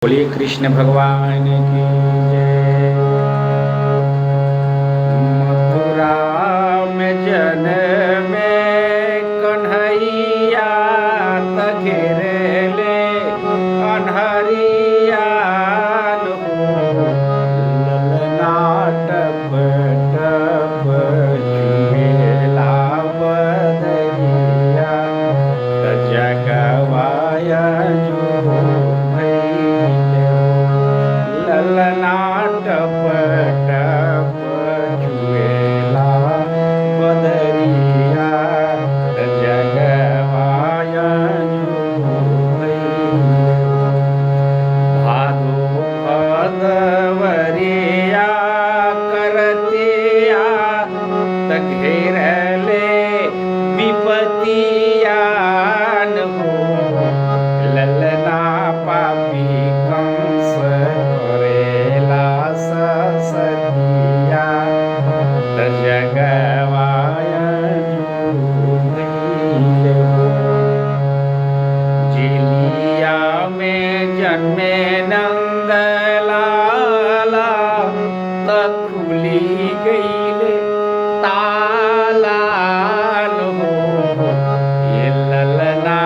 बोलिए कृष्ण भगवान की जय। मथुरा में जन्मे कन्हैया त घेरेले अन्हरिया ललना टप टप चुमेला बदरिया त जगवाया जो ललना टप टप चुएला बदरिया जगवाया भादो भदवरिया करतिया त घेरले विपतिया हो ललना पापी कंस करेला ससतिया त जगवाया जुगैले हो। जिलिया में जन्मे नंदलाला त खुली गईले ताला हो ये ललना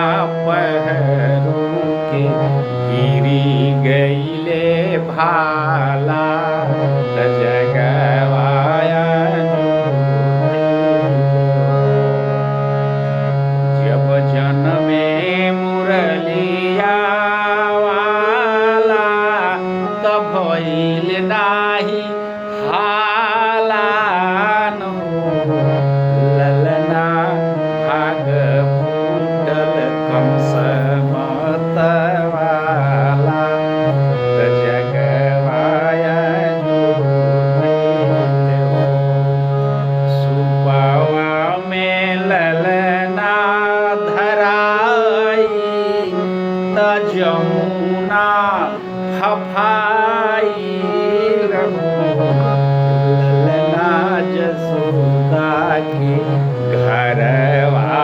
पहरू के गिरी गईले भाला त जगवाया जब जन्मे मुरलिया वाला तब भइल नाही हाला हो ललना भाग फूटल कंस मतवाला त जगवाया जुगैले हो। सुपवा में ललना धराई त जमुना फफाई रहो ललना जसोदा के घरवा